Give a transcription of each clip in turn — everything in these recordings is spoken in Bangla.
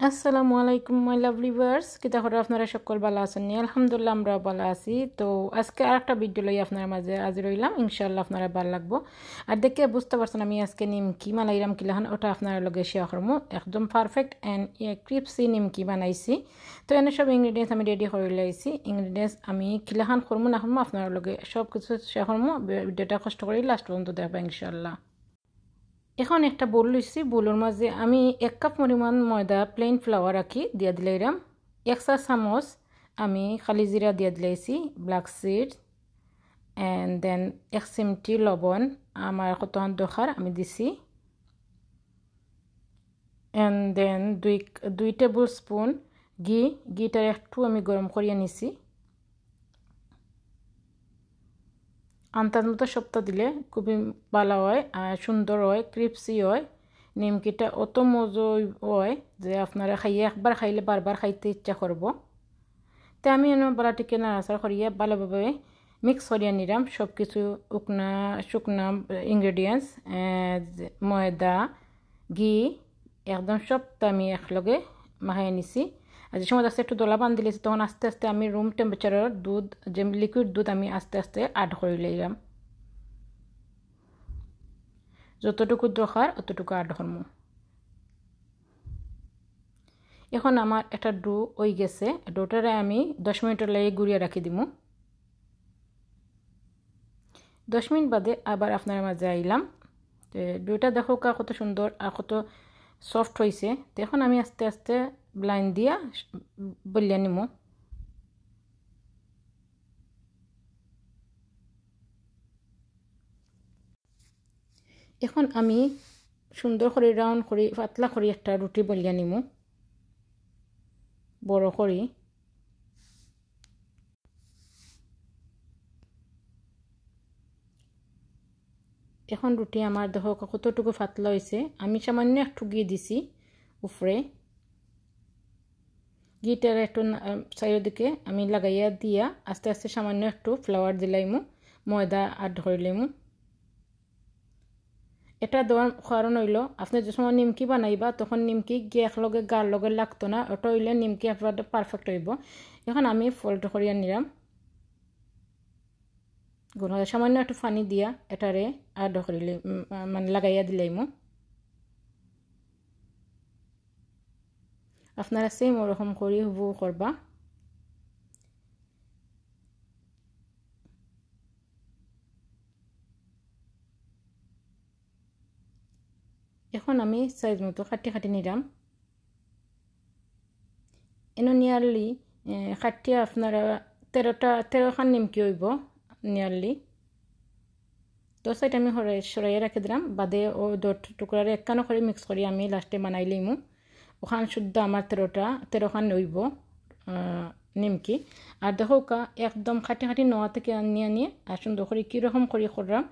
আসসালামু আলাইকুম মাই লাভলি ভিউয়ার্স, কিতা করে আপনারা সকল ভালো আছেন? আলহামদুলিল্লাহ আমরা ভালো আছি। তো আজকে আরেকটা ভিডিও লই আপনার মাঝে হাজির হইলাম, ইনশাআল্লাহ আপনারা ভালো লাগবো। আর দেখে বুঝতে পারছেন আমি আজকে নিমকি মালাইরাম কিলাহান ওটা আপনার লগে শেয়ার করবো। একদম পারফেক্ট অ্যান্ড ক্রিপসি নিমকি বানাইছি। তো এনে সব ইনগ্রিডিয়েন্টস আমি রেডি করে লাইছি। ইনগ্রিডিয়েন্টস আমি কিলাহান করবো না করবো আপনার লগে সব কিছু শেয়ার করবো। ভিডিওটা কষ্ট করে লাস্ট পর্যন্ত দেখবা ইনশাআল্লাহ। এখন একটা বোল লইছি, বোলের মাঝে আমি 1 কাপ পরিমাণ ময়দা প্লেন ফ্লাওয়ার রাখি দিয়া দিলাইরাম। 1 চা চামচ আমি খালি জিরা দিয়া দিলাইছি, ব্ল্যাক সিড, অ্যান্ড দেন 1 চিমটি লবণ আমার কতখান দরকার আমি দিছি, অ্যান্ড দেন 2 টেবিল স্পুন ঘিটা একটু আমি গরম করিয়ে নিছি। আন্দাজ মতো সবটা দিলে খুবই ভালো হয় আর সুন্দর হয়, ক্রিপসি হয়। নিমকিটা অত মজা হয় যে আপনারা খাইয়ে একবার খাইলে বারবার খাইতে ইচ্ছা করব। তো আমি বালাটিকে নাড়াচাড়া করিয়ে ভালোভাবে মিক্স করিয়ে নিলাম সব কিছু শুকনা ইনগ্রেডিয়েন্টস, ময়দা, ঘি, একদম সবটা আমি একলগে মাখাই নিছি। আর যে সময় আস্তে একটু দলা বান দিলেছি তখন আস্তে আস্তে আমি রুম টেম্পারেচারের দুধ, যে লিকুইড দুধ আমি আস্তে আস্তে অ্যাড করে লইলাম। যতটুকু দরকার অতটুকু অ্যাড করবো। এখন আমার একটা ডো হয়ে গেছে, ডোটারে আমি 10 মিনিটের লাগে গুঁড়িয়ে রাখি দিব। 10 মিনিট বাদে আবার আপনার মাঝে আইলাম। ডোটা দেখো কত সুন্দর আর কত সফট হয়েছে। তো এখন আমি আস্তে আস্তে ব্লাইন্ড দিয়া বলিয়ে নিব। এখন আমি সুন্দর করে রাউন্ড করে পাতলা করে একটা রুটি বলিয়ে নিব, বড় করে। এখন রুটি আমার দেখো কতটুকু পাতলা হয়েছে। আমি সামান্য একটু ঘি দিছি উপরে, ঘিটার একটু চারিদিকে আমি লাগাইয়া দিয়া আস্তে আস্তে সামান্য একটু ফ্লাওয়ার দিলাইমু, ময়দা অ্যাড করিলাইমু। এটা দেওয়ার কারণ হইল আপনি যে সময় নিমকি বানাইবা তখন নিমকি গিয়ে একলগে গার লগে লাগতো না, ওটা হইলে নিমকি আপনার পারফেক্ট হইব। এখন আমি ফল্ট করিয়া নিলাম, সামান্য একটু পানি দিয়া এটারে অ্যাড করিলে মানে লাগাইয়া দিলাইমু। আপনারা সেম ওরকম করে হুবহু করবা। এখন আমি সাইজ মতো কাটি নিলাম। এনে নিয়ারলি কাটিয়ে আপনারা 13খান নিমকি হইব নিয়ারলি। তো সাইড আমি সরাইয়ে রাখি দিলাম, বাদে ও টুকরারে একখানো করে মিক্স করি আমি লাস্টে বানাই লইমু। ওখান শুদ্ধ আমার 13খান হইব নিমকি। আর দেখো একদম খাটি নোয়া থেকে নিয়ে আর সুন্দর করে কীরকম করে করলাম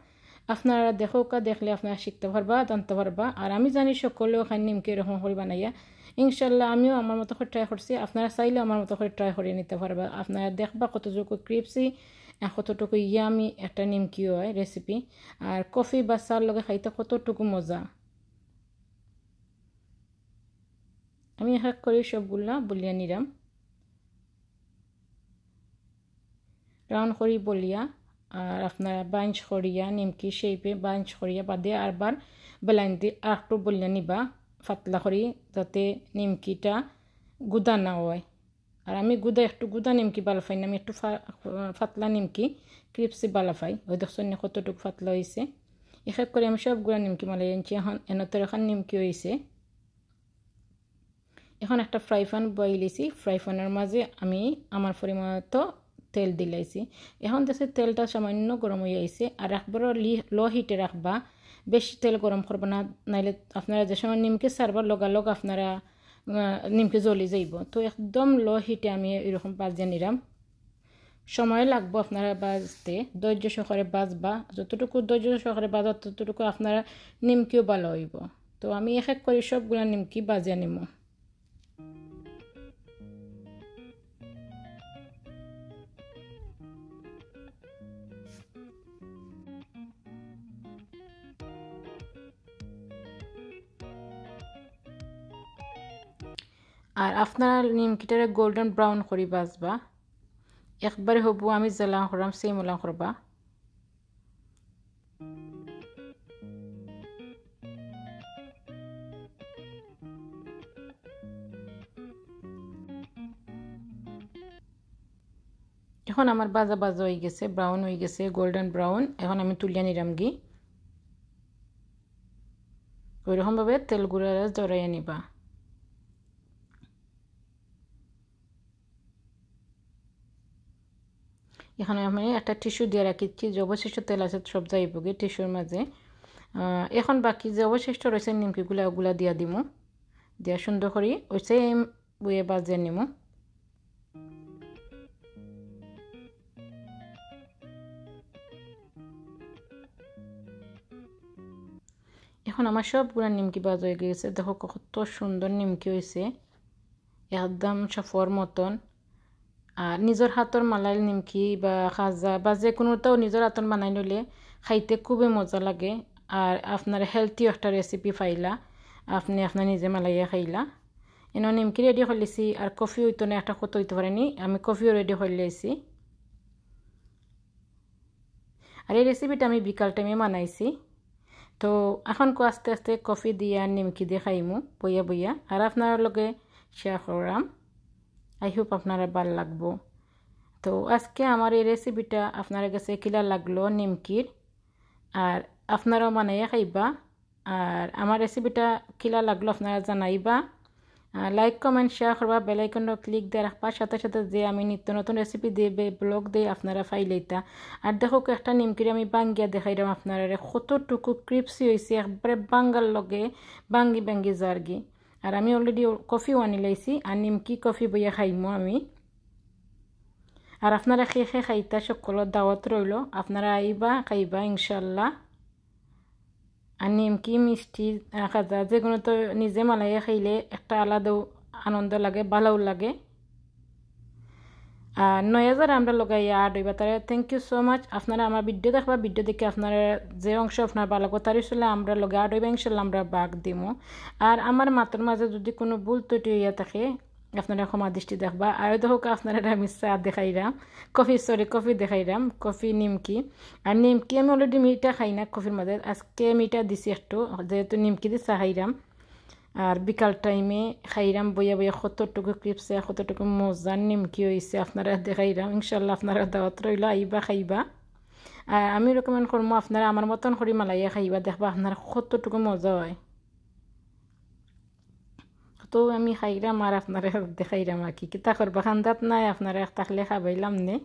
আপনারা দেখো দেখলে আপনারা শিখতে পারবা, জানতে পারবা। আর আমি জানি সকলেও খান নিমকি এরকম করে বানাইয়া। ইনশাল্লাহ আমিও আমার মতো করে ট্রাই করছি, আপনারা চাইলে আমার মতো করে ট্রাই করে নিতে পারবা। আপনারা দেখবা কতটুকু ক্রিপসি কতটুকু ইয়ামি একটা নিমকি হয় রেসিপি। আর কফি বা চার লগে খাইতে কতটুকু মজা। আমি এক করে সবগুলা বলিয়া নিলাম, রাউন্ড করি বলিয়া। আর আপনারা বাঞ্চ করিয়া নিমকি শেপে বাঞ্চ করিয়া বাদে আরবার বেলাইন দিয়ে একটু বলিয়া নিবা পাতলা করি, যাতে নিমকিটা গুদা না হয়। আর আমি একটু গুদা নিমকি ভালো পাই না, আমি একটু পাতলা নিমকি ক্রিপসি ভালো পাই। ওই দেখছেন কতটুকু পাতলা হয়েছে। এক করে আমি সবগুলো নিমকি মালাই আনছি। এখন এখান নিমকি হয়েছে। এখন একটা ফ্রাই প্যান বইলেছি, ফ্রাই প্যানের মাঝে আমি আমার পরিমাণ মতো তেল দিলাইছি। এখন দেখছি তেলটা সামান্য গরম হয়ে আইছে। আর একবার লো হিটে রাখবা, বেশি তেল গরম করবা না, নাইলে আপনারা যে সময় নিমকি সারবার লগালগ আপনারা নিমকি জ্বলি যাইব। তো একদম লো হিটে আমি এরকম বাজিয়ে নিলাম। সময় লাগবো আপনারা বাজতে, ধৈর্য সহকারে বাজবা। যতটুকু ধৈর্য সহকারে বাজা ততটুকু আপনারা নিমকিও ভালো হইব। তো আমি এক করে সবগুলা নিমকি বাজিয়ে নিব। আর আপনারা নিমকিটারে গোল্ডেন ব্রাউন করি বাজবা একবারে হবু আমি জ্বালা করাম সেই মোলা করবা এখন আমার বাজা বাজা হয়ে গেছে ব্রাউন হয়ে গেছে গোল্ডেন ব্রাউন এখন আমি তুলিয়া নিলাম গি ওইরকমভাবে তেল গুঁড়া জড়াইয়া নিবা এখানে আমি একটা টিস্যু দিয়ে রাখিছি যে অবশিষ্ট তেল আছে সব যাইবগে টিস্যুর মাঝে এখন বাকি যে অবশিষ্ট রয়েছে নিমকিগুলা ওগুলা দিয়া দিমু দিয়া সুন্দর করে ওই সেম বইয়ে বাজিয়ে নিমু এখন আমার সবগুলা নিমকি বাজ হয়ে গেছে দেখো কত সুন্দর নিমকি হয়েছে একদম সফর মতন আর নিজের হাতের মালাই নিমকি বা খাজা বা যে কোনোটাও নিজের হাতের বানাই নিলে খাইতে খুবই মজা লাগে আর আপনার হেলথি একটা রেসিপি পাইলা আপনি আপনার নিজে মালাইয়া খাইলা এনে নিমকি রেডি করলেছি আর কফি হইতো না একটা কত হইতে পারেনি আমি কফিও রেডি করলেছি আর এই রেসিপিটা আমি বিকাল টাইমে বানাইছি তো এখন আস্তে আস্তে কফি দিয়ে আর নিমকি দিয়ে খাইমু বইয়া বইয়া আর আপনার লগে শেয়ার করলাম আই হোপ আপনারা ভালো লাগবো তো আজকে আমার এই রেসিপিটা আপনার কাছে কিলা লাগলো নিমকির আর আপনারাও বানাইয়া খাইবা আর আমার রেসিপিটা কিলা লাগলো আপনারা জানাইবা লাইক কমেন্ট শেয়ার করবা বেল আইকনটা ক্লিক দিয়ে রাখবা সাথে সাথে যে আমি নিত্য নতুন রেসিপি দিয়ে ব্লগ দিয়ে আপনারা ফাইলেইতা আর দেখো একটা নিমকির আমি বাঙ্গিয়া দেখাইলাম আপনারা কতটুকু ক্রিপসি হয়েছে একবারে বাঙ্গার লগে বাঙ্গি বাঙ্গি জার্গি আর আমি অলরেডি কফিও আনি লাইছি আর নিমকি কফি বইয়া খাইমো আমি আর আপনারা খেয়ে খেয়ে খাইতা সকলের দাওয়াত রইল আপনারা আইবা খাইবা ইনশাল্লাহ আর নিমকি মিষ্টি খাজা যেগুলো তো নিজে মালাইয়া খাইলে একটা আলাদাও আনন্দ লাগে ভালোও লাগে আর 9000 আমরা লগাইয়া আড হইবা তারা থ্যাংক ইউ সো মাচ আপনারা আমার ভিডিও দেখবা ভিডিও দেখে আপনারা যে অংশ আপনার ভালো লাগবে তার আসলে আমরা লগে আড হইবা ইনশাল্লাহ আমরা বাগ দিমু আর আমার মাত্র মাঝে যদি কোনো ভুল ত্রুটি হইয়া থাকে আপনারা ক্ষমা দৃষ্টি দেখবা আর দেখো আপনারা আমি চা দেখাইলাম কফি দেখাইলাম কফি নিমকি আর নিমকি আমি অলরেডি মিঠা খাই না কফির মাঝে আজকে মিঠা দিছি একটু যেহেতু নিমকি দিয়ে চা খাইলাম আর বিকাল টাইমে খাইরাম বইয়া বইয়া কতটুকু ক্লিপসে কতটুকু মজার নিমকি হয়েছে আপনারা দেখাইরাম ইনশাল্লাহ আপনারা দাওয়াত রইল আইবা খাইবা আর আমি রেকমেন্ড করবো আপনারা আমার মতন করে মালাইয়া খাইবা দেখবা আপনারা কতটুকু মজা হয় তো আমি খাইরাম আর আপনারা দেখাইরাম আর কি কিতা করবা খান্দাত নাই আপনারা থাকলে খাবাইলাম নে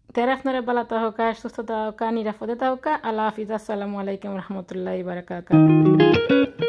তারা আপনারা ভালো থাকা সুস্থ থাকা নিরাপদে থাকা আল্লাহ হাফিজ আসসালামু আলাইকুম রহমতুল্লাহি বারাকাতুহু